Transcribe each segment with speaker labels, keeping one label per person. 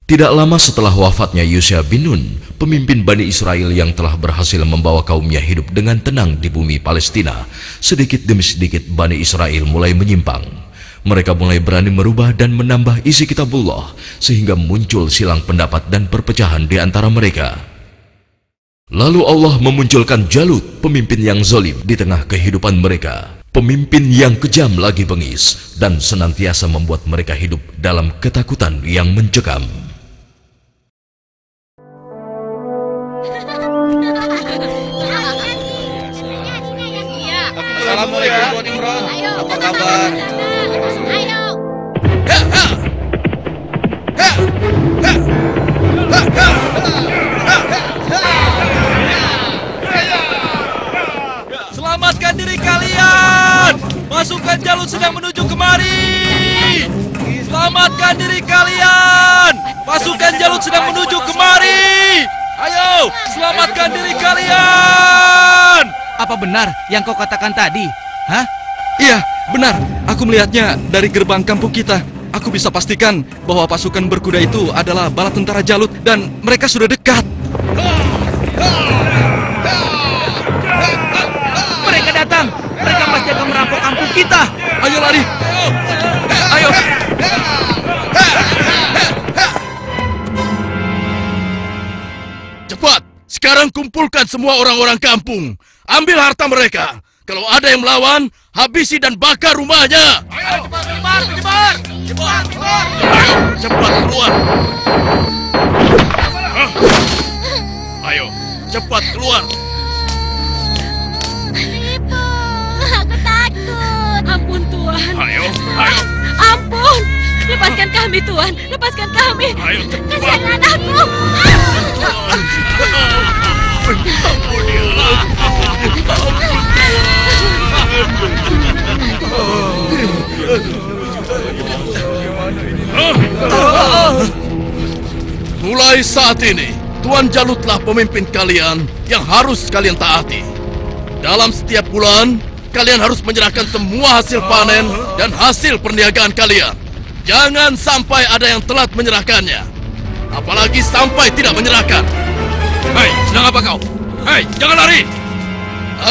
Speaker 1: Tidak lama setelah wafatnya Yusha bin Nun, pemimpin Bani Israel yang telah berhasil membawa kaumnya hidup dengan tenang di bumi Palestina, sedikit demi sedikit Bani Israel mulai menyimpang. Mereka mulai berani merubah dan menambah isi kitabullah, sehingga muncul silang pendapat dan perpecahan di antara mereka. Lalu Allah memunculkan Jalut, pemimpin yang zalim di tengah kehidupan mereka. Pemimpin yang kejam lagi bengis dan senantiasa membuat mereka hidup dalam ketakutan yang mencekam.
Speaker 2: Assalamualaikum Tuan Imran. Apa kabar?
Speaker 3: Ayo.
Speaker 2: Selamatkan diri kalian! Pasukan Jalut sedang menuju kemari! Selamatkan diri kalian! Pasukan Jalut sedang menuju kemari! Ayo, selamatkan diri kalian!
Speaker 4: Apa benar yang kau katakan tadi? Hah?
Speaker 2: Iya, benar. Aku melihatnya dari gerbang kampung kita. Aku bisa pastikan bahwa pasukan berkuda itu adalah bala tentara Jalut dan mereka sudah dekat.
Speaker 4: Mereka datang. Mereka pasti akan merampok kampung kita.
Speaker 2: Ayo lari. Ayo. Cepat. Sekarang kumpulkan semua orang-orang kampung. Ambil harta mereka. Kalau ada yang melawan, habisi dan bakar rumahnya. Ayo, cepat, menyebar. Ayo, cepat keluar. Ayo, cepat keluar.
Speaker 3: Ibu, aku takut. Ampun Tuhan.
Speaker 2: Ayo.
Speaker 3: Ampun. Lepaskan kami Tuhan. Lepaskan kami.
Speaker 2: Ayo, cepat.
Speaker 3: Kasihan anakku.
Speaker 2: Mulai saat ini, Tuan Jalutlah pemimpin kalian yang harus kalian taati. Dalam setiap bulan, kalian harus menyerahkan semua hasil panen dan hasil perniagaan kalian. Jangan sampai ada yang telat menyerahkannya. Apalagi sampai tidak menyerahkan. Hei, sedang apa kau? Hei, jangan lari!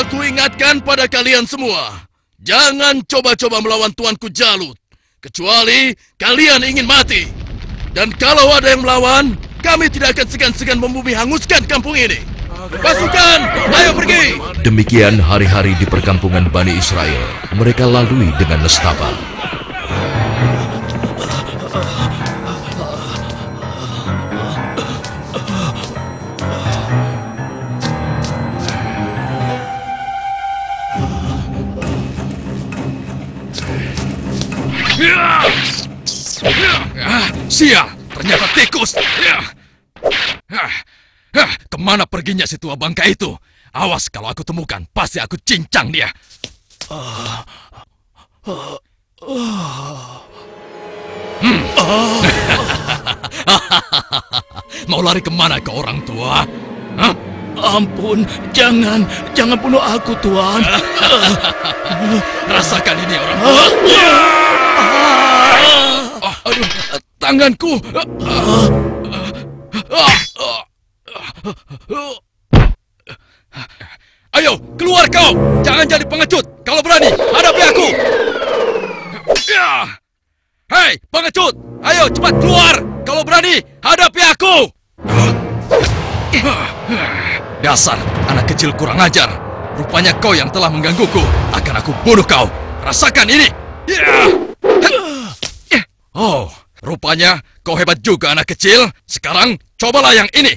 Speaker 2: Aku ingatkan pada kalian semua, jangan coba-coba melawan Tuanku Jalut, kecuali kalian ingin mati. Dan kalau ada yang melawan, kami tidak akan segan-segan membumi hanguskan kampung ini. Pasukan, ayo pergi!
Speaker 1: Demikian hari-hari di perkampungan Bani Israel mereka lalui dengan nestapa.
Speaker 2: Sial, ternyata tikus. Kemana perginya si tua bangka itu? Awas kalau aku temukan, pasti aku cincang dia. Mau lari kemana ke orang tua? Hah?
Speaker 4: Ampun, jangan bunuh aku, Tuan.
Speaker 2: Rasakan ini orang tua. Aduh, tanganku. Ayo, keluar kau. Jangan jadi pengecut. Kalau berani, hadapi aku. Hei, pengecut. Ayo, cepat keluar. Kalau berani, hadapi aku. Dasar anak kecil kurang ajar. Rupanya kau yang telah menggangguku. Akan aku bunuh kau. Rasakan ini. Oh, rupanya kau hebat juga anak kecil. Sekarang cobalah yang ini.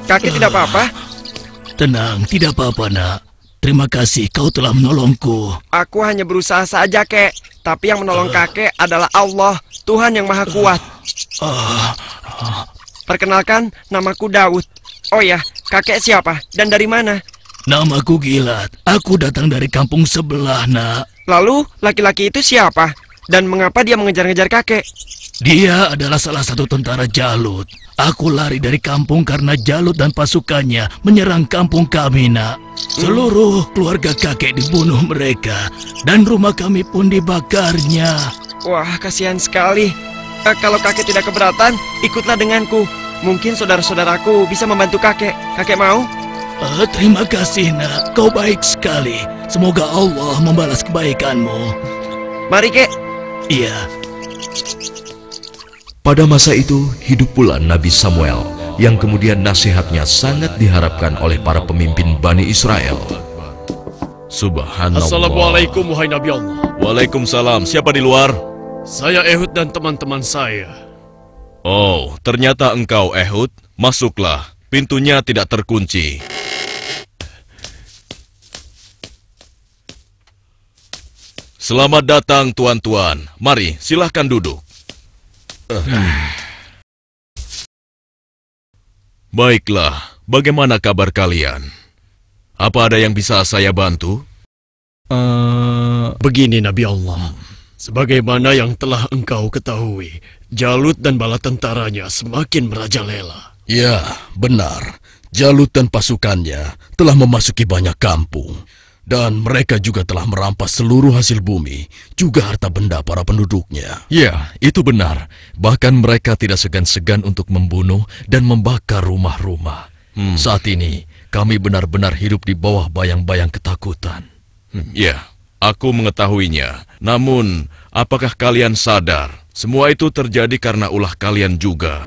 Speaker 5: Kakek tidak apa-apa?
Speaker 4: Tenang, tidak apa-apa, Nak. Terima kasih kau telah menolongku.
Speaker 5: Aku hanya berusaha saja, Kek. Tapi yang menolong kakek adalah Allah, Tuhan yang Maha Kuat. Perkenalkan, namaku Daud. Oh ya, kakek siapa dan dari mana?
Speaker 4: Namaku Gilat. Aku datang dari kampung sebelah, Nak.
Speaker 5: Lalu, laki-laki itu siapa? Dan mengapa dia mengejar-ngejar kakek?
Speaker 4: Dia adalah salah satu tentara Jalut. Aku lari dari kampung karena Jalut dan pasukannya menyerang kampung kami, Nak. Seluruh keluarga kakek dibunuh mereka, dan rumah kami pun dibakarnya.
Speaker 5: Wah, kasihan sekali. Kalau kakek tidak keberatan, ikutlah denganku. Mungkin saudara-saudaraku bisa membantu kakek. Kakek mau?
Speaker 4: Terima kasih, nak. Kau baik sekali. Semoga Allah membalas kebaikanmu.
Speaker 5: Mari, kek.
Speaker 4: Iya.
Speaker 1: Pada masa itu, hidup pula Nabi Samuel, yang kemudian nasihatnya sangat diharapkan oleh para pemimpin Bani Israel.
Speaker 6: Subhanallah.
Speaker 2: Assalamualaikum wahai Nabi Allah.
Speaker 6: Waalaikumsalam. Siapa di luar?
Speaker 2: Saya Ehud dan teman-teman saya.
Speaker 6: Oh, ternyata engkau Ehud. Masuklah. Pintunya tidak terkunci. Selamat datang tuan-tuan. Mari, silahkan duduk. Baiklah, bagaimana kabar kalian? Apa ada yang bisa saya bantu?
Speaker 2: Begini Nabi Allah. Sebagaimana yang telah engkau ketahui, Jalut dan bala tentaranya semakin merajalela.
Speaker 4: Ya, benar. Jalut dan pasukannya telah memasuki banyak kampung. Dan mereka juga telah merampas seluruh hasil bumi, juga harta benda para penduduknya.
Speaker 1: Ya, itu benar. Bahkan mereka tidak segan-segan untuk membunuh dan membakar rumah-rumah. Saat ini, kami benar-benar hidup di bawah bayang-bayang ketakutan.
Speaker 6: Ya, aku mengetahuinya. Namun, apakah kalian sadar, semua itu terjadi karena ulah kalian juga?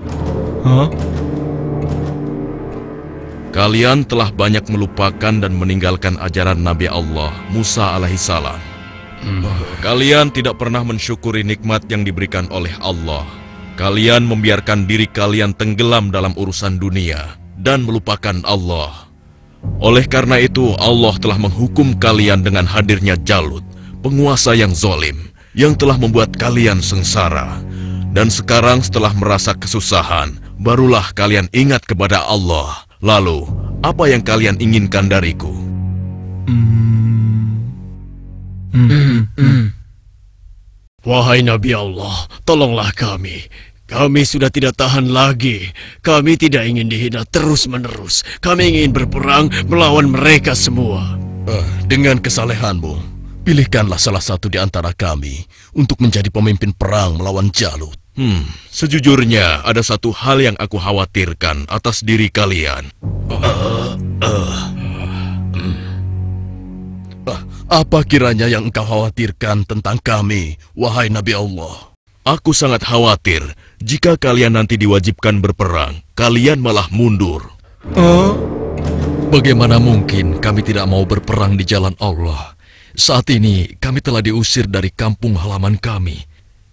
Speaker 6: Kalian telah banyak melupakan dan meninggalkan ajaran Nabi Allah, Musa alaihissalam. Kalian tidak pernah mensyukuri nikmat yang diberikan oleh Allah. Kalian membiarkan diri kalian tenggelam dalam urusan dunia dan melupakan Allah. Oleh karena itu, Allah telah menghukum kalian dengan hadirnya Jalut, penguasa yang zalim, yang telah membuat kalian sengsara. Dan sekarang setelah merasa kesusahan, barulah kalian ingat kepada Allah. Lalu, apa yang kalian inginkan dariku?
Speaker 2: Wahai Nabi Allah, tolonglah kami. Kami sudah tidak tahan lagi. Kami tidak ingin dihina terus-menerus. Kami ingin berperang melawan mereka semua.
Speaker 4: Dengan kesalehanmu, pilihkanlah salah satu di antara kami untuk menjadi pemimpin perang melawan Jalut.
Speaker 6: Sejujurnya, ada satu hal yang aku khawatirkan atas diri kalian.
Speaker 4: Apa kiranya yang engkau khawatirkan tentang kami, wahai Nabi Allah?
Speaker 6: Aku sangat khawatir jika kalian nanti diwajibkan berperang, kalian malah mundur.
Speaker 1: Bagaimana mungkin kami tidak mau berperang di jalan Allah? Saat ini kami telah diusir dari kampung halaman kami.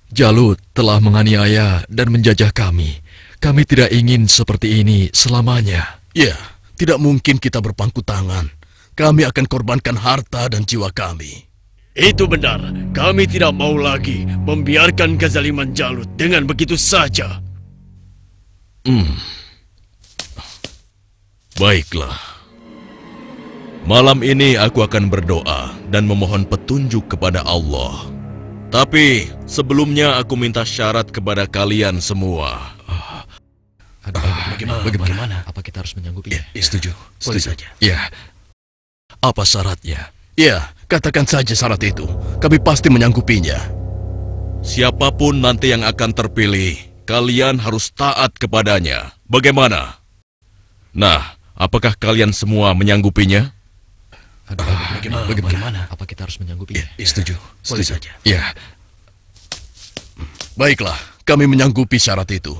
Speaker 1: Jalut telah menganiaya dan menjajah kami. Kami tidak ingin seperti ini selamanya.
Speaker 4: Ya, tidak mungkin kita berpangku tangan. Kami akan korbankan harta dan jiwa kami.
Speaker 2: Itu benar. Kami tidak mau lagi membiarkan kezaliman Jalut dengan begitu saja.
Speaker 6: Baiklah. Malam ini aku akan berdoa dan memohon petunjuk kepada Allah. Tapi sebelumnya aku minta syarat kepada kalian semua.
Speaker 1: Bagaimana? Apa kita harus menyanggupinya?
Speaker 4: Setuju.
Speaker 1: Boleh saja. Ya. Apa syaratnya?
Speaker 4: Ya, katakan saja syarat itu. Kami pasti menyanggupinya.
Speaker 6: Siapapun nanti yang akan terpilih, kalian harus taat kepadanya. Bagaimana? Nah, apakah kalian semua menyanggupinya?
Speaker 1: Bagaimana? Apa kita harus menyanggupinya?
Speaker 4: Setuju.
Speaker 1: Boleh saja.
Speaker 4: Ya. Baiklah, kami menyanggupi syarat itu.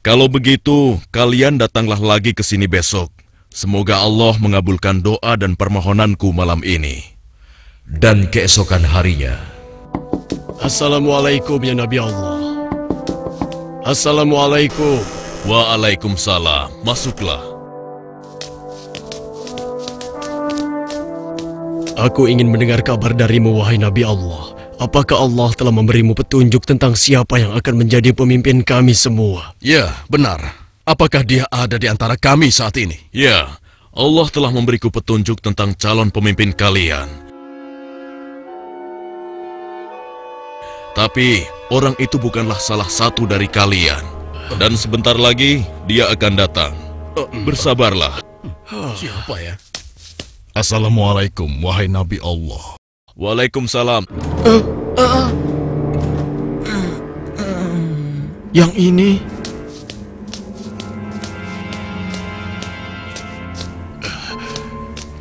Speaker 6: Kalau begitu, kalian datanglah lagi ke sini besok. Semoga Allah mengabulkan doa dan permohonanku malam ini.
Speaker 1: Dan keesokan harinya.
Speaker 2: Assalamualaikum ya Nabi Allah. Assalamualaikum.
Speaker 6: Waalaikumsalam. Masuklah.
Speaker 2: Aku ingin mendengar kabar darimu, wahai Nabi Allah. Apakah Allah telah memberimu petunjuk tentang siapa yang akan menjadi pemimpin kami semua?
Speaker 4: Ya, benar. Apakah dia ada di antara kami saat ini?
Speaker 6: Ya, Allah telah memberiku petunjuk tentang calon pemimpin kalian. Tapi, orang itu bukanlah salah satu dari kalian. Dan sebentar lagi, dia akan datang. Bersabarlah.
Speaker 4: Siapa ya? Assalamualaikum, wahai Nabi Allah.
Speaker 6: Waalaikumsalam.
Speaker 5: Yang ini...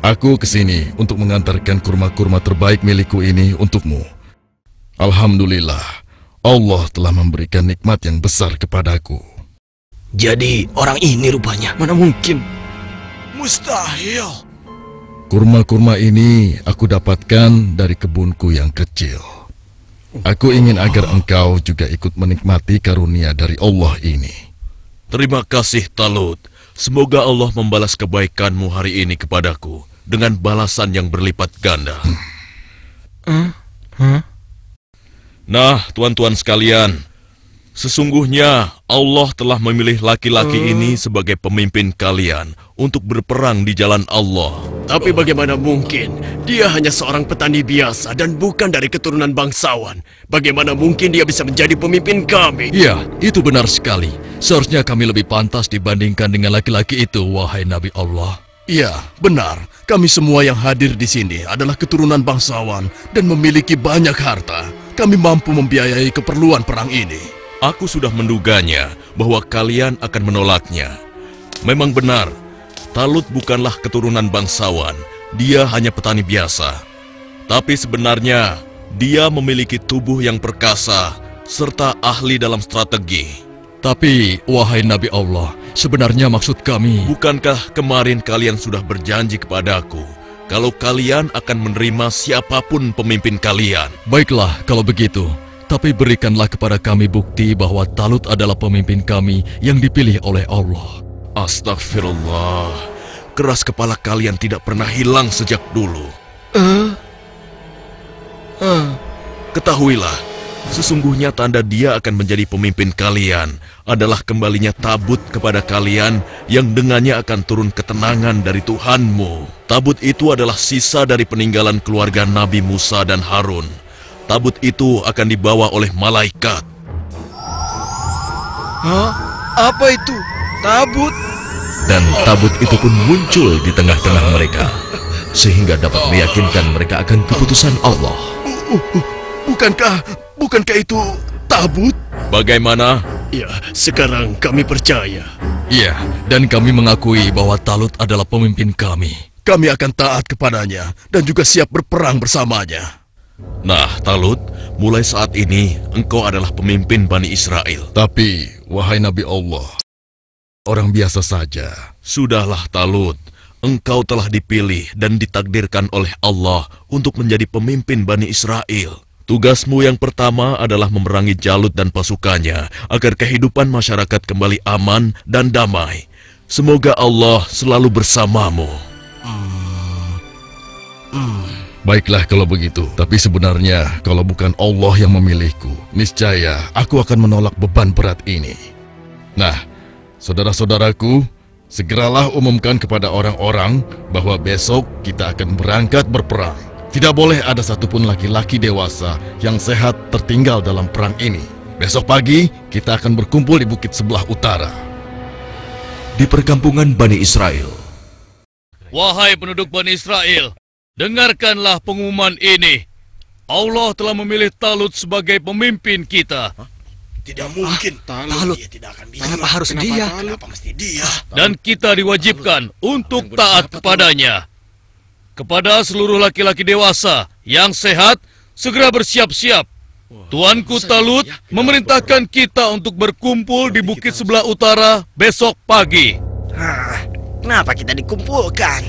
Speaker 4: Aku kesini untuk mengantarkan kurma-kurma terbaik milikku ini untukmu. Alhamdulillah, Allah telah memberikan nikmat yang besar kepadaku.
Speaker 5: Jadi orang ini rupanya. Mana mungkin?
Speaker 2: Mustahil.
Speaker 4: Kurma-kurma ini aku dapatkan dari kebunku yang kecil. Aku ingin agar engkau juga ikut menikmati karunia dari Allah ini.
Speaker 6: Terima kasih, Talut. Semoga Allah membalas kebaikanmu hari ini kepadaku dengan balasan yang berlipat ganda. Nah, tuan-tuan sekalian, sesungguhnya Allah telah memilih laki-laki ini sebagai pemimpin kalian untuk berperang di jalan Allah.
Speaker 2: Tapi bagaimana mungkin? Dia hanya seorang petani biasa dan bukan dari keturunan bangsawan. Bagaimana mungkin dia bisa menjadi pemimpin kami?
Speaker 1: Ya, itu benar sekali. Seharusnya kami lebih pantas dibandingkan dengan laki-laki itu, wahai Nabi Allah.
Speaker 4: Ya, benar. Kami semua yang hadir di sini adalah keturunan bangsawan dan memiliki banyak harta. Kami mampu membiayai keperluan perang ini.
Speaker 6: Aku sudah menduganya bahwa kalian akan menolaknya. Memang benar, Talut bukanlah keturunan bangsawan. Dia hanya petani biasa. Tapi sebenarnya, dia memiliki tubuh yang perkasa serta ahli dalam strategi.
Speaker 1: Tapi, wahai Nabi Allah, sebenarnya maksud kami...
Speaker 6: Bukankah kemarin kalian sudah berjanji kepadaku kalau kalian akan menerima siapapun pemimpin kalian?
Speaker 1: Baiklah, kalau begitu. Tapi berikanlah kepada kami bukti bahwa Talut adalah pemimpin kami yang dipilih oleh Allah.
Speaker 6: Astagfirullah, keras kepala kalian tidak pernah hilang sejak dulu. Ketahuilah, sesungguhnya tanda dia akan menjadi pemimpin kalian adalah kembalinya tabut kepada kalian yang dengannya akan turun ketenangan dari Tuhanmu. Tabut itu adalah sisa dari peninggalan keluarga Nabi Musa dan Harun. Tabut itu akan dibawa oleh malaikat.
Speaker 5: Hah? Apa itu? Tabut?
Speaker 1: Dan tabut itu pun muncul di tengah-tengah mereka, sehingga dapat meyakinkan mereka akan keputusan Allah.
Speaker 4: Bukankah itu tabut?
Speaker 6: Bagaimana?
Speaker 2: Ya, sekarang kami percaya.
Speaker 1: Iya, dan kami mengakui bahwa Talut adalah pemimpin kami.
Speaker 4: Kami akan taat kepadanya dan juga siap berperang bersamanya.
Speaker 6: Nah, Talut, mulai saat ini engkau adalah pemimpin Bani Israel.
Speaker 4: Tapi, wahai Nabi Allah, orang biasa saja.
Speaker 6: Sudahlah, Talut. Engkau telah dipilih dan ditakdirkan oleh Allah untuk menjadi pemimpin Bani Israel. Tugasmu yang pertama adalah memerangi Jalut dan pasukannya agar kehidupan masyarakat kembali aman dan damai. Semoga Allah selalu bersamamu.
Speaker 4: Baiklah kalau begitu, tapi sebenarnya kalau bukan Allah yang memilihku, niscaya aku akan menolak beban berat ini. Nah, saudara-saudaraku, segeralah umumkan kepada orang-orang bahwa besok kita akan berangkat berperang. Tidak boleh ada satupun laki-laki dewasa yang sehat tertinggal dalam perang ini. Besok pagi, kita akan berkumpul di bukit sebelah utara.
Speaker 1: Di perkampungan Bani Israel.
Speaker 2: Wahai penduduk Bani Israel, dengarkanlah pengumuman ini. Allah telah memilih Talut sebagai pemimpin kita.
Speaker 7: Tidak mungkin.
Speaker 5: Talut.
Speaker 7: Dia tidak akan bisa.
Speaker 5: Kenapa harus dia?
Speaker 7: Kenapa mesti dia?
Speaker 2: Dan kita diwajibkan untuk taat kepadanya. Kepada seluruh laki-laki dewasa yang sehat, segera bersiap-siap. Tuanku Talut memerintahkan kita untuk berkumpul di bukit sebelah utara besok pagi.
Speaker 7: Kenapa kita dikumpulkan?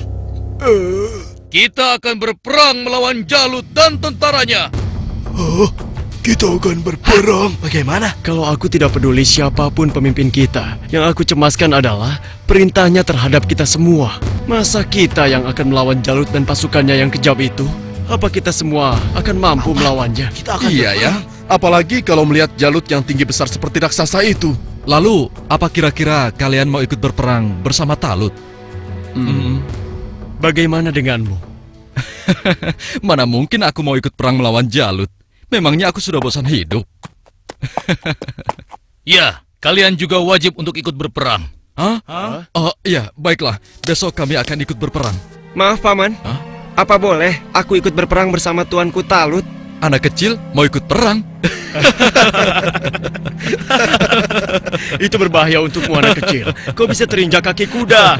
Speaker 2: Kita akan berperang melawan Jalut dan tentaranya.
Speaker 4: Kita akan berperang.
Speaker 5: Bagaimana? Kalau aku tidak peduli siapapun pemimpin kita, yang aku cemaskan adalah perintahnya terhadap kita semua. Masa kita yang akan melawan Jalut dan pasukannya yang kejam itu? Apa kita semua akan mampu melawannya?
Speaker 7: Kita akan
Speaker 4: Iya ya, apalagi kalau melihat Jalut yang tinggi besar seperti raksasa itu.
Speaker 1: Lalu, apa kira-kira kalian mau ikut berperang bersama Talut?
Speaker 5: Bagaimana denganmu?
Speaker 1: Mana mungkin aku mau ikut perang melawan Jalut? Memangnya aku sudah bosan hidup?
Speaker 2: Ya, kalian juga wajib untuk ikut berperang.
Speaker 1: Hah? Oh iya, baiklah. Besok kami akan ikut berperang.
Speaker 5: Maaf, Paman.
Speaker 4: Hah?
Speaker 5: Apa boleh aku ikut berperang bersama tuanku Talut?
Speaker 4: Anak kecil mau ikut perang?
Speaker 5: Itu berbahaya untukmu, anak kecil. Kau bisa terinjak kaki kuda.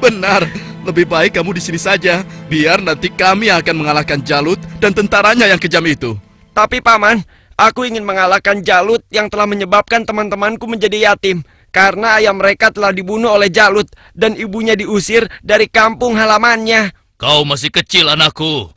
Speaker 2: Benar, lebih baik kamu di sini saja. Biar nanti kami akan mengalahkan Jalut dan tentaranya yang kejam itu.
Speaker 5: Tapi, Paman, aku ingin mengalahkan Jalut yang telah menyebabkan teman-temanku menjadi yatim. Karena ayah mereka telah dibunuh oleh Jalut dan ibunya diusir dari kampung halamannya.
Speaker 8: Kau masih kecil, anakku.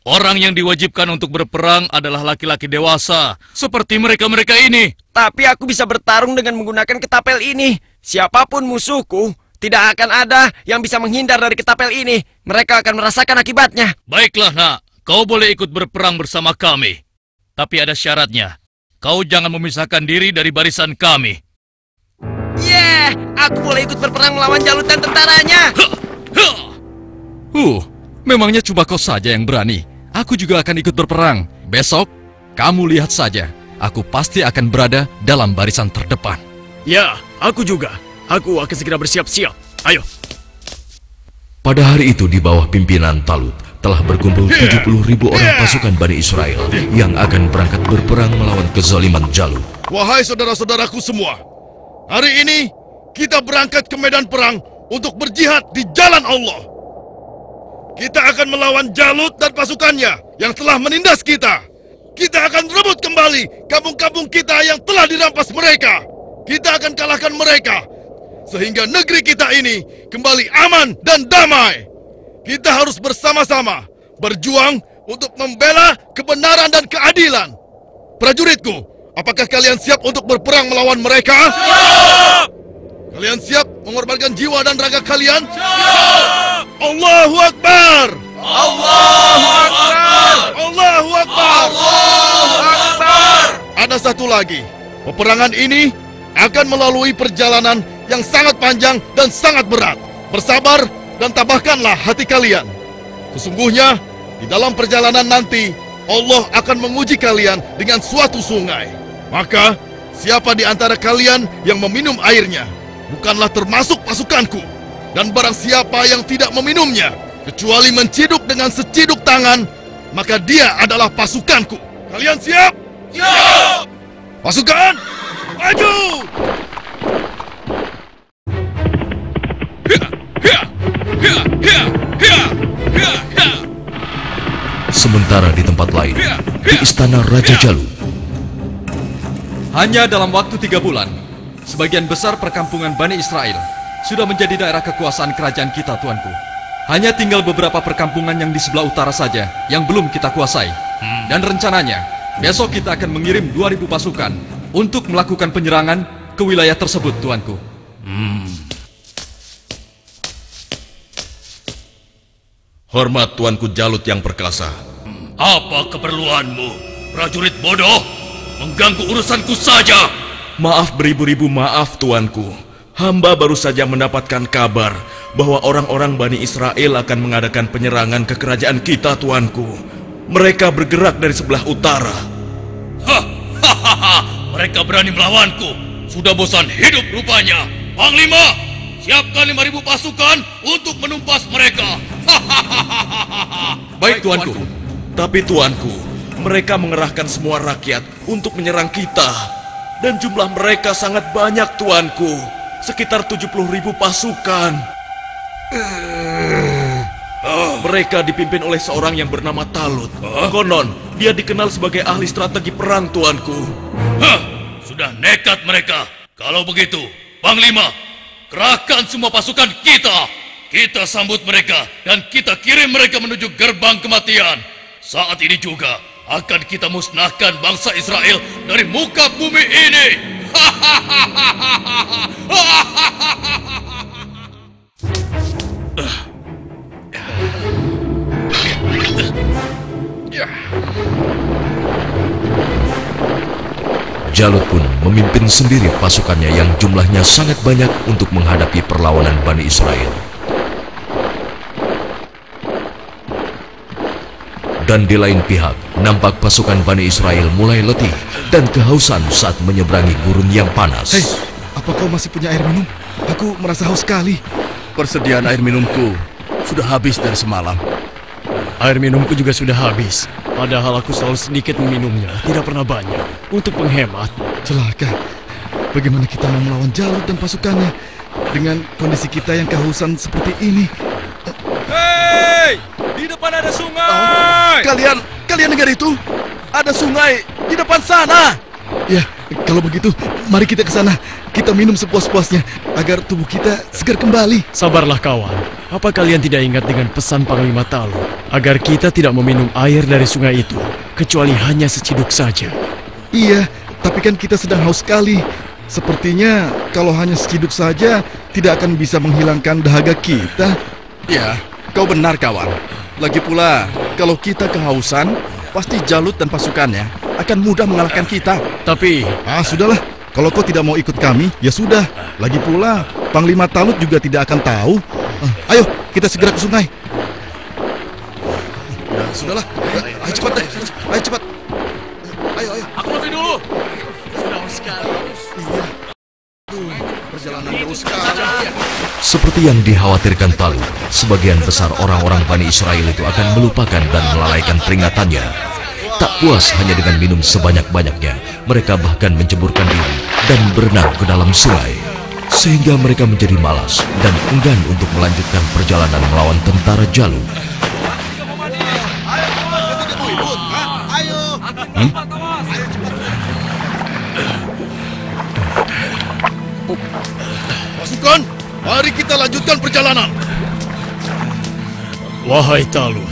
Speaker 8: Orang yang diwajibkan untuk berperang adalah laki-laki dewasa, seperti mereka-mereka ini.
Speaker 5: Tapi aku bisa bertarung dengan menggunakan ketapel ini. Siapapun musuhku, tidak akan ada yang bisa menghindar dari ketapel ini. Mereka akan merasakan akibatnya.
Speaker 8: Baiklah, nak. Kau boleh ikut berperang bersama kami. Tapi ada syaratnya. Kau jangan memisahkan diri dari barisan kami.
Speaker 5: Aku boleh ikut berperang melawan Jalut dan tentaranya.
Speaker 4: Memangnya cuma kau saja yang berani. Aku juga akan ikut berperang. Besok, kamu lihat saja. Aku pasti akan berada dalam barisan terdepan.
Speaker 5: Ya, aku juga. Aku akan segera bersiap-siap. Ayo.
Speaker 1: Pada hari itu di bawah pimpinan Talut telah berkumpul 70.000 orang pasukan Bani Israel yang akan berangkat berperang melawan kezaliman Jalut.
Speaker 2: Wahai saudara-saudaraku semua, hari ini kita berangkat ke medan perang untuk berjihad di jalan Allah. Kita akan melawan Jalut dan pasukannya yang telah menindas kita. Kita akan rebut kembali kampung-kampung kita yang telah dirampas mereka. Kita akan kalahkan mereka sehingga negeri kita ini kembali aman dan damai. Kita harus bersama-sama berjuang untuk membela kebenaran dan keadilan. Prajuritku, apakah kalian siap untuk berperang melawan mereka? Siap! Kalian siap mengorbankan jiwa dan raga kalian? Siap! Allahu Akbar! Allahu Akbar! Allahu Akbar! Allahu Akbar! Ada satu lagi. Peperangan ini akan melalui perjalanan yang sangat panjang dan sangat berat. Bersabar dan tabahkanlah hati kalian. Sesungguhnya, di dalam perjalanan nanti, Allah akan menguji kalian dengan suatu sungai. Maka, siapa di antara kalian yang meminum airnya, bukanlah termasuk pasukanku. Dan barang siapa yang tidak meminumnya, kecuali menciduk dengan seciduk tangan, maka dia adalah pasukanku. Kalian siap? Siap! Pasukan, maju!
Speaker 1: Sementara di tempat lain, di istana Raja Jalut,
Speaker 9: hanya dalam waktu 3 bulan, sebagian besar perkampungan Bani Israel sudah menjadi daerah kekuasaan kerajaan kita, tuanku. Hanya tinggal beberapa perkampungan yang di sebelah utara saja yang belum kita kuasai. Dan rencananya, besok kita akan mengirim 2.000 pasukan untuk melakukan penyerangan ke wilayah tersebut, tuanku.
Speaker 6: Hormat Tuanku Jalut yang perkasa.
Speaker 8: Apa keperluanmu, prajurit bodoh? Mengganggu urusanku saja.
Speaker 6: Maaf beribu-ribu maaf, Tuanku. Hamba baru saja mendapatkan kabar bahwa orang-orang Bani Israel akan mengadakan penyerangan ke kerajaan kita, Tuanku. Mereka bergerak dari sebelah utara.
Speaker 8: Hahaha, mereka berani melawanku. Sudah bosan hidup rupanya. Panglima, siapkan 5.000 pasukan untuk menumpas mereka.
Speaker 6: Baik, Tuanku. Tapi, Tuanku, mereka mengerahkan semua rakyat untuk menyerang kita. Dan jumlah mereka sangat banyak, Tuanku. Sekitar 70.000 pasukan. Mereka dipimpin oleh seorang yang bernama Talut. Konon, dia dikenal sebagai ahli strategi perang, Tuanku.
Speaker 8: Sudah nekat mereka. Kalau begitu, Panglima, kerahkan semua pasukan kita. Kita sambut mereka dan kita kirim mereka menuju gerbang kematian. Saat ini juga akan kita musnahkan bangsa Israel dari muka bumi ini.
Speaker 1: Jalut pun memimpin sendiri pasukannya yang jumlahnya sangat banyak untuk menghadapi perlawanan Bani Israel. Dan di lain pihak, nampak pasukan Bani Israel mulai letih dan kehausan saat menyeberangi gurun yang panas.
Speaker 10: Hei, apa kau masih punya air minum? Aku merasa haus sekali.
Speaker 2: Persediaan air minumku sudah habis dari semalam.
Speaker 5: Air minumku juga sudah habis. Padahal aku selalu sedikit meminumnya, tidak pernah banyak. Untuk menghemat.
Speaker 4: Celaka. Bagaimana kita mau melawan Jalut dan pasukannya dengan kondisi kita yang kehausan seperti ini?
Speaker 6: Hei! Di depan ada sungai!
Speaker 2: Kalian dengar itu? Ada sungai di depan sana.
Speaker 4: Ya, kalau begitu, mari kita ke sana. Kita minum sepuas-puasnya agar tubuh kita segar kembali.
Speaker 5: Sabarlah kawan. Apa kalian tidak ingat dengan pesan Panglima Talut agar kita tidak meminum air dari sungai itu, kecuali hanya seciduk saja?
Speaker 4: Iya, tapi kan kita sedang haus sekali. Sepertinya kalau hanya seciduk saja tidak akan bisa menghilangkan dahaga kita.
Speaker 2: Ya, kau benar kawan. Lagi pula, kalau kita kehausan, pasti Jalut dan pasukannya akan mudah mengalahkan kita.
Speaker 5: Tapi,
Speaker 4: Sudahlah. Kalau kau tidak mau ikut kami, ya sudah. Lagi pula, Panglima Talut juga tidak akan tahu. Ayo, kita segera ke sungai. Ya, sudahlah. Ayo cepat deh. Ayo cepat. Ayo.
Speaker 2: Aku lebih dulu.
Speaker 5: sudah haus sekali.
Speaker 4: Iya. Perjalanan jauh sekali.
Speaker 1: Seperti yang dikhawatirkan Talut, sebagian besar orang-orang Bani Israel itu akan melupakan dan melalaikan peringatannya. Tak puas hanya dengan minum sebanyak-banyaknya, mereka bahkan menceburkan diri dan berenang ke dalam sungai. Sehingga mereka menjadi malas dan enggan untuk melanjutkan perjalanan melawan tentara Jalut.
Speaker 2: Pasukan, mari kita lanjutkan perjalanan.
Speaker 5: Wahai Talut,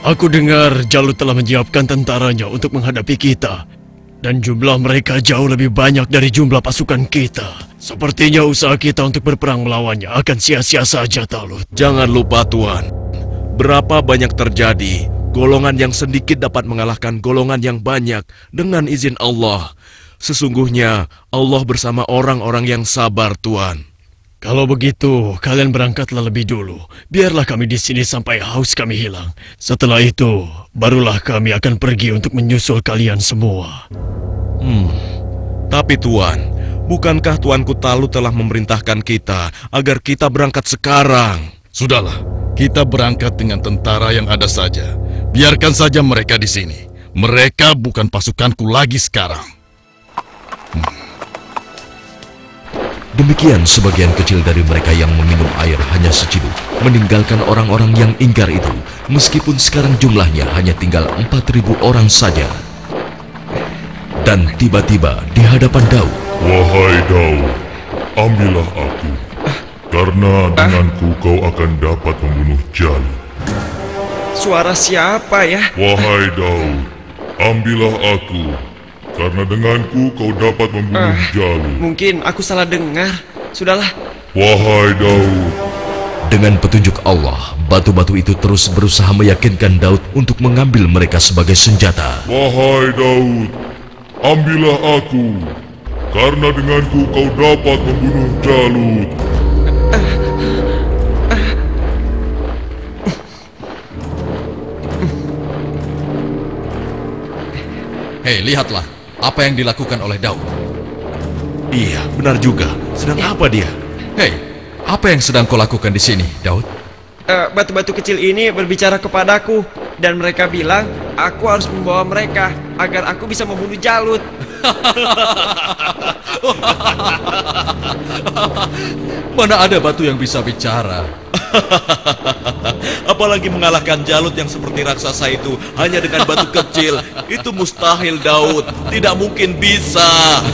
Speaker 5: aku dengar Jalut telah menyiapkan tentaranya untuk menghadapi kita. Dan jumlah mereka jauh lebih banyak dari jumlah pasukan kita. Sepertinya usaha kita untuk berperang melawannya akan sia-sia saja, Talut.
Speaker 6: Jangan lupa Tuan, berapa banyak terjadi golongan yang sedikit dapat mengalahkan golongan yang banyak dengan izin Allah. Sesungguhnya Allah bersama orang-orang yang sabar, Tuan.
Speaker 5: Kalau begitu, kalian berangkatlah lebih dulu. Biarlah kami di sini sampai haus kami hilang. Setelah itu, barulah kami akan pergi untuk menyusul kalian semua.
Speaker 6: Tapi Tuan, bukankah Tuanku Talut telah memerintahkan kita agar kita berangkat sekarang?
Speaker 4: Sudahlah, kita berangkat dengan tentara yang ada saja. Biarkan saja mereka di sini. Mereka bukan pasukanku lagi sekarang.
Speaker 1: Demikian sebagian kecil dari mereka yang meminum air hanya seciduk, meninggalkan orang-orang yang ingkar itu, meskipun sekarang jumlahnya hanya tinggal 4.000 orang saja. Dan tiba-tiba di hadapan Daud,
Speaker 10: Wahai Daud, ambillah aku, karena denganku kau akan dapat membunuh Jalut.
Speaker 5: Suara siapa ya?
Speaker 10: Wahai Daud, ambillah aku, karena denganku kau dapat membunuh Jalut.
Speaker 5: Mungkin aku salah dengar. Sudahlah.
Speaker 10: Wahai Daud,
Speaker 1: dengan petunjuk Allah, batu-batu itu terus berusaha meyakinkan Daud untuk mengambil mereka sebagai senjata.
Speaker 10: wahai Daud, ambillah aku, karena denganku kau dapat membunuh Jalut.
Speaker 9: Hei, lihatlah apa yang dilakukan oleh Daud.
Speaker 6: Iya, benar juga. Sedang apa dia?
Speaker 9: Hei, apa yang sedang kau lakukan di sini, Daud?
Speaker 11: Batu-batu kecil ini berbicara kepadaku dan mereka bilang aku harus membawa mereka agar aku bisa membunuh Jalut.
Speaker 9: Mana ada batu yang bisa bicara?
Speaker 6: Apalagi mengalahkan Jalut yang seperti raksasa itu hanya dengan batu kecil. Itu mustahil, Daud. Tidak mungkin bisa.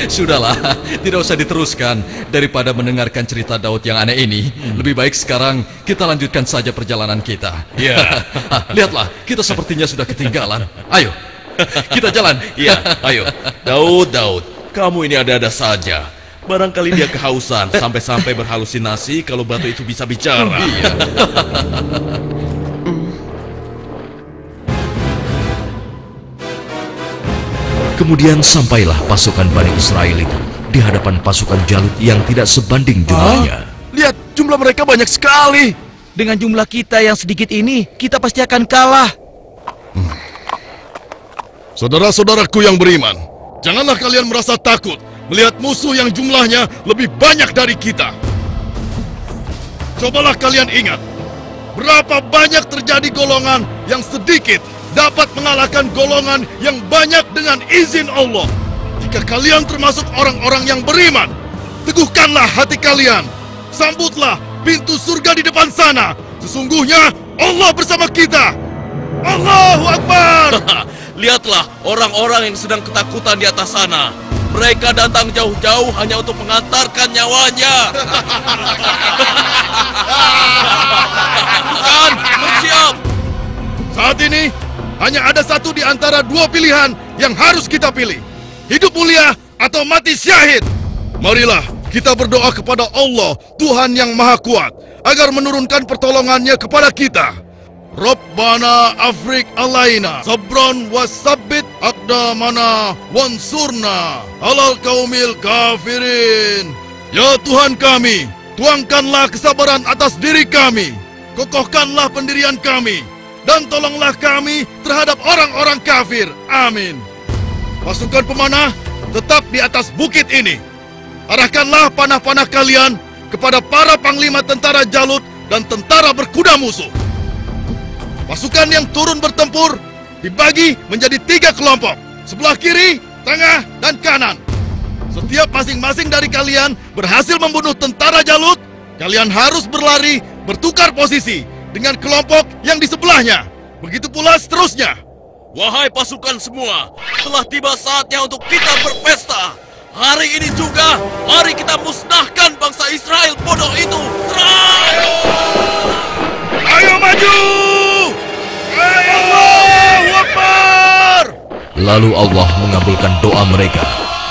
Speaker 9: Sudahlah, tidak usah diteruskan. Daripada mendengarkan cerita Daud yang aneh ini, lebih baik sekarang kita lanjutkan saja perjalanan kita.
Speaker 6: Ya.
Speaker 9: Lihatlah, kita sepertinya sudah ketinggalan. Ayo, kita jalan.
Speaker 6: Ya, ayo. Daud, kamu ini ada-ada saja. Barangkali dia kehausan sampai-sampai berhalusinasi kalau batu itu bisa bicara.
Speaker 9: Iya.
Speaker 1: Kemudian sampailah pasukan Bani Israel itu di hadapan pasukan Jalut yang tidak sebanding jumlahnya.
Speaker 2: Lihat, jumlah mereka banyak sekali. Dengan jumlah kita yang sedikit ini, kita pasti akan kalah.
Speaker 4: Saudara-saudaraku yang beriman, janganlah kalian merasa takut melihat musuh yang jumlahnya lebih banyak dari kita.
Speaker 2: Cobalah kalian ingat, berapa banyak terjadi golongan yang sedikit dapat mengalahkan golongan yang banyak dengan izin Allah. Jika kalian termasuk orang-orang yang beriman, teguhkanlah hati kalian. Sambutlah pintu surga di depan sana. Sesungguhnya Allah bersama kita. Allahu Akbar.
Speaker 6: Lihatlah orang-orang yang sedang ketakutan di atas sana. Mereka datang jauh-jauh hanya untuk mengantarkan nyawanya. Kan, bersiap.
Speaker 2: Saat ini hanya ada satu di antara dua pilihan yang harus kita pilih. Hidup mulia atau mati syahid. Marilah kita berdoa kepada Allah, Tuhan yang Maha Kuat, agar menurunkan pertolongannya kepada kita. Rabbana afrik alaina sabran wasabbit aqdamana wansurna alal kaumil kafirin. Ya Tuhan kami, tuangkanlah kesabaran atas diri kami, kokohkanlah pendirian kami, dan tolonglah kami terhadap orang-orang kafir. Amin. Pasukan pemanah tetap di atas bukit ini. Arahkanlah panah-panah kalian kepada para panglima tentara Jalut dan tentara berkuda musuh. Pasukan yang turun bertempur dibagi menjadi 3 kelompok, sebelah kiri, tengah, dan kanan. Setiap masing-masing dari kalian berhasil membunuh tentara Jalut, kalian harus berlari bertukar posisi dengan kelompok yang di sebelahnya. Begitu pula seterusnya.
Speaker 6: Wahai pasukan semua, telah tiba saatnya untuk kita berpesta. Hari ini juga, mari kita musnahkan bangsa Israel bodoh itu. Serang!
Speaker 2: Ayo maju! Allahu Akbar!
Speaker 1: Lalu Allah mengabulkan doa mereka.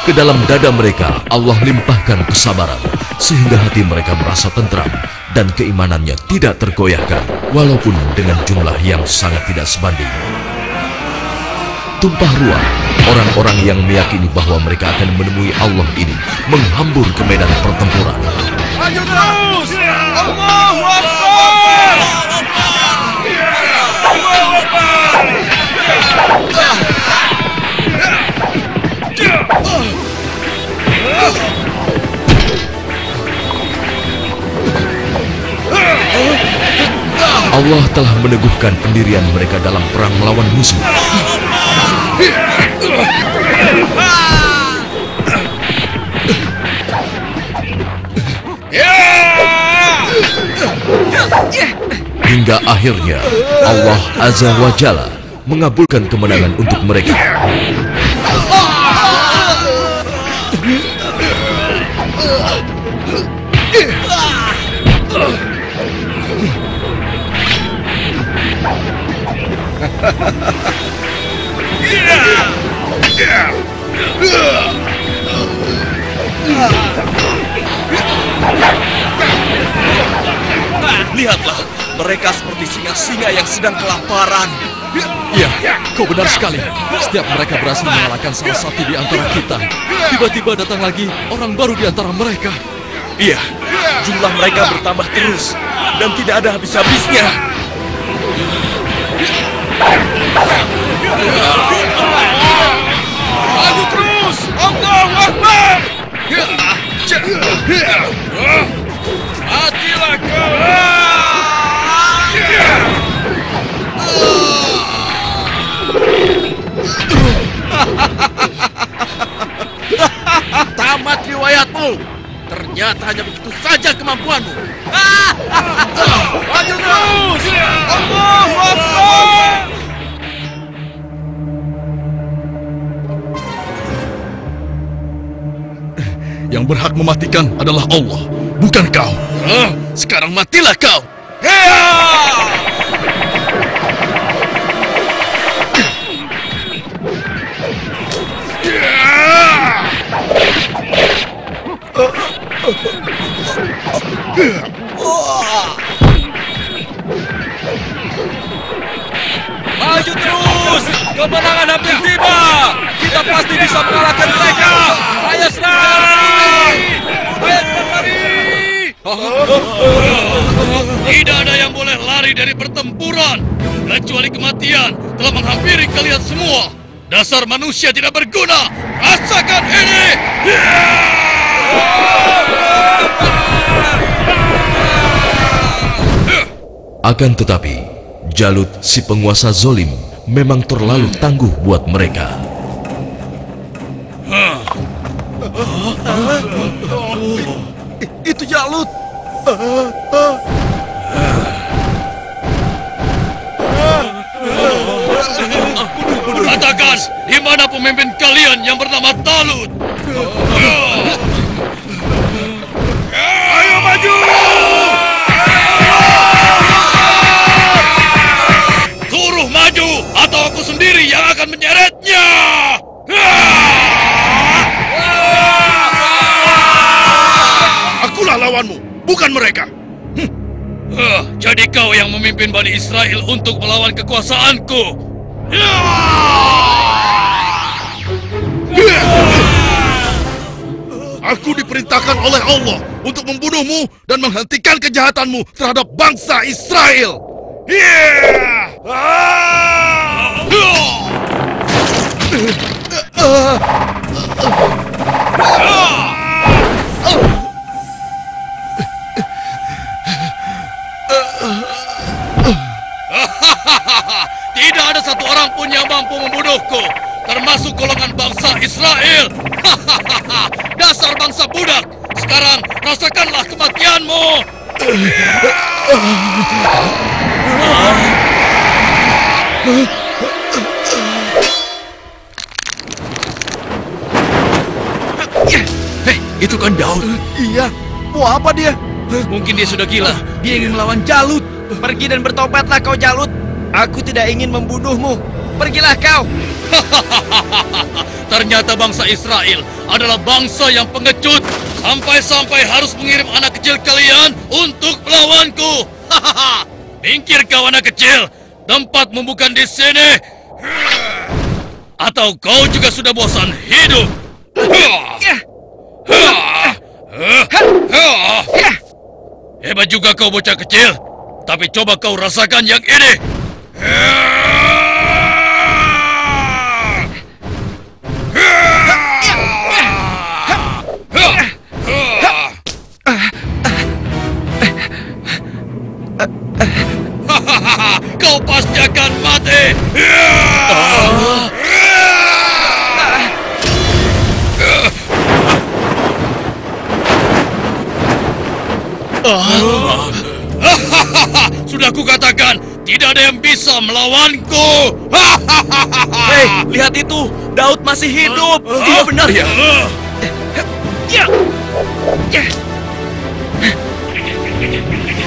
Speaker 1: Ke dalam dada mereka Allah limpahkan kesabaran, sehingga hati mereka merasa tentram dan keimanannya tidak tergoyahkan, walaupun dengan jumlah yang sangat tidak sebanding. Tumpah ruah, orang-orang yang meyakini bahwa mereka akan menemui Allah ini menghambur ke medan pertempuran.
Speaker 2: Maju terus! Allahu Akbar! Allahu Akbar!
Speaker 1: Allah telah meneguhkan pendirian mereka dalam perang melawan musuh. Hingga akhirnya Allah Azza wa Jalla mengabulkan kemenangan untuk mereka.
Speaker 6: Lihatlah, mereka seperti singa-singa yang sedang kelaparan.
Speaker 9: Iya, kau benar sekali. Setiap mereka berhasil mengalahkan salah satu di antara kita, tiba-tiba datang lagi orang baru di antara mereka.
Speaker 6: Iya, jumlah mereka bertambah terus dan tidak ada habis-habisnya.
Speaker 2: Maju terus! Allahu Akbar! Matilah kau!
Speaker 6: Tamat riwayatmu. Ternyata hanya begitu saja kemampuanmu.
Speaker 2: Maju terus! Allahu Akbar!
Speaker 4: Yang berhak mematikan adalah Allah, bukan kau.
Speaker 2: Sekarang matilah kau!
Speaker 6: Maju terus! Kemenangan hampir tiba! Kita pasti bisa mengalahkan mereka! Ayo serang! Ayo lari!
Speaker 8: Tidak ada yang boleh lari dari pertempuran, kecuali kematian telah menghampiri kalian semua. Dasar manusia tidak berguna! Rasakan ini!
Speaker 1: Akan tetapi, Jalut si penguasa zolim memang terlalu tangguh buat mereka.
Speaker 2: Itu Jalut.
Speaker 8: Katakan, di mana pemimpin kalian yang bernama Talut? Ayo maju! Suruh maju, atau aku sendiri yang akan menyeretnya!
Speaker 2: Akulah lawanmu, bukan mereka.
Speaker 8: Jadi kau yang memimpin Bani Israel untuk melawan kekuasaanku.
Speaker 2: Aku diperintahkan oleh Allah untuk membunuhmu dan menghentikan kejahatanmu terhadap bangsa Israel.
Speaker 8: Tidak ada satu orang pun yang mampu membunuhku, termasuk golongan bangsa Israel. Dasar bangsa budak. Sekarang rasakanlah kematianmu.
Speaker 2: Hei, itu kan Daud. Iya, mau apa dia?
Speaker 8: Mungkin dia sudah gila. Dia ingin melawan Jalut.
Speaker 11: Pergi dan bertobatlah kau Jalut. Aku tidak ingin membunuhmu. Pergilah kau.
Speaker 8: Ternyata bangsa Israel adalah bangsa yang pengecut. Sampai-sampai harus mengirim anak kecil kalian untuk melawanku. Minggir kau anak kecil. Tempatmu bukan di sini. Atau kau juga sudah bosan hidup? Hebat juga kau bocah kecil. Tapi coba kau rasakan yang ini. Kau pasti akan mati. Sudah kukatakan, tidak ada yang bisa melawanku.
Speaker 11: Hei, lihat itu. Daud masih hidup.
Speaker 2: Iya benar ya.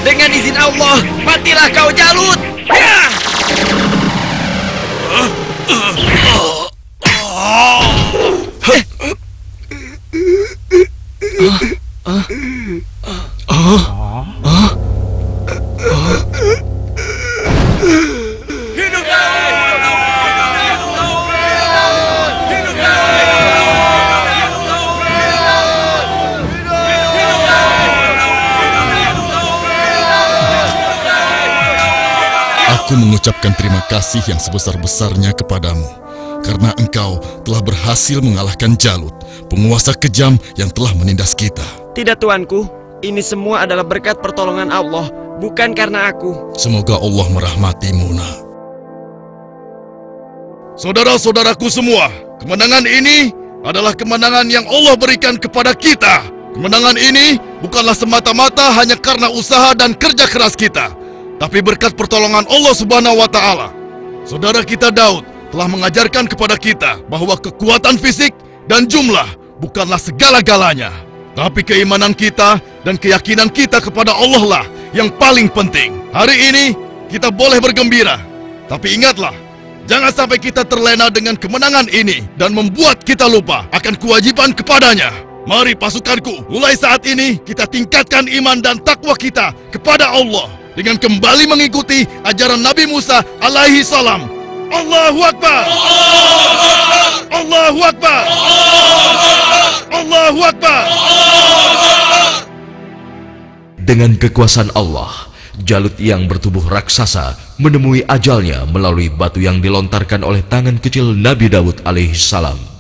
Speaker 11: Dengan izin Allah, matilah kau Jalut.
Speaker 4: Aku mengucapkan terima kasih yang sebesar-besarnya kepadamu, karena engkau telah berhasil mengalahkan Jalut, penguasa kejam yang telah menindas kita.
Speaker 11: Tidak tuanku, ini semua adalah berkat pertolongan Allah, bukan karena aku.
Speaker 4: Semoga Allah merahmatimu, nak.
Speaker 2: Saudara-saudaraku semua, kemenangan ini adalah kemenangan yang Allah berikan kepada kita. Kemenangan ini bukanlah semata-mata hanya karena usaha dan kerja keras kita, tapi berkat pertolongan Allah Subhanahu wa Ta'ala. Saudara kita Daud telah mengajarkan kepada kita bahwa kekuatan fisik dan jumlah bukanlah segala-galanya, tapi keimanan kita dan keyakinan kita kepada Allah lah yang paling penting. Hari ini kita boleh bergembira, tapi ingatlah, jangan sampai kita terlena dengan kemenangan ini dan membuat kita lupa akan kewajiban kepadanya. Mari pasukanku, mulai saat ini kita tingkatkan iman dan takwa kita kepada Allah dengan kembali mengikuti ajaran Nabi Musa alaihi salam. Allahu Akbar! Allahu Akbar! Allahu Akbar!
Speaker 1: Dengan kekuasaan Allah, Jalut yang bertubuh raksasa menemui ajalnya melalui batu yang dilontarkan oleh tangan kecil Nabi Daud alaihi salam.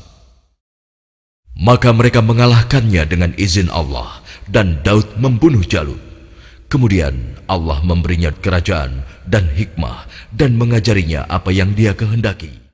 Speaker 1: Maka mereka mengalahkannya dengan izin Allah, dan Daud membunuh Jalut. Kemudian Allah memberinya kerajaan dan hikmah dan mengajarinya apa yang Dia kehendaki.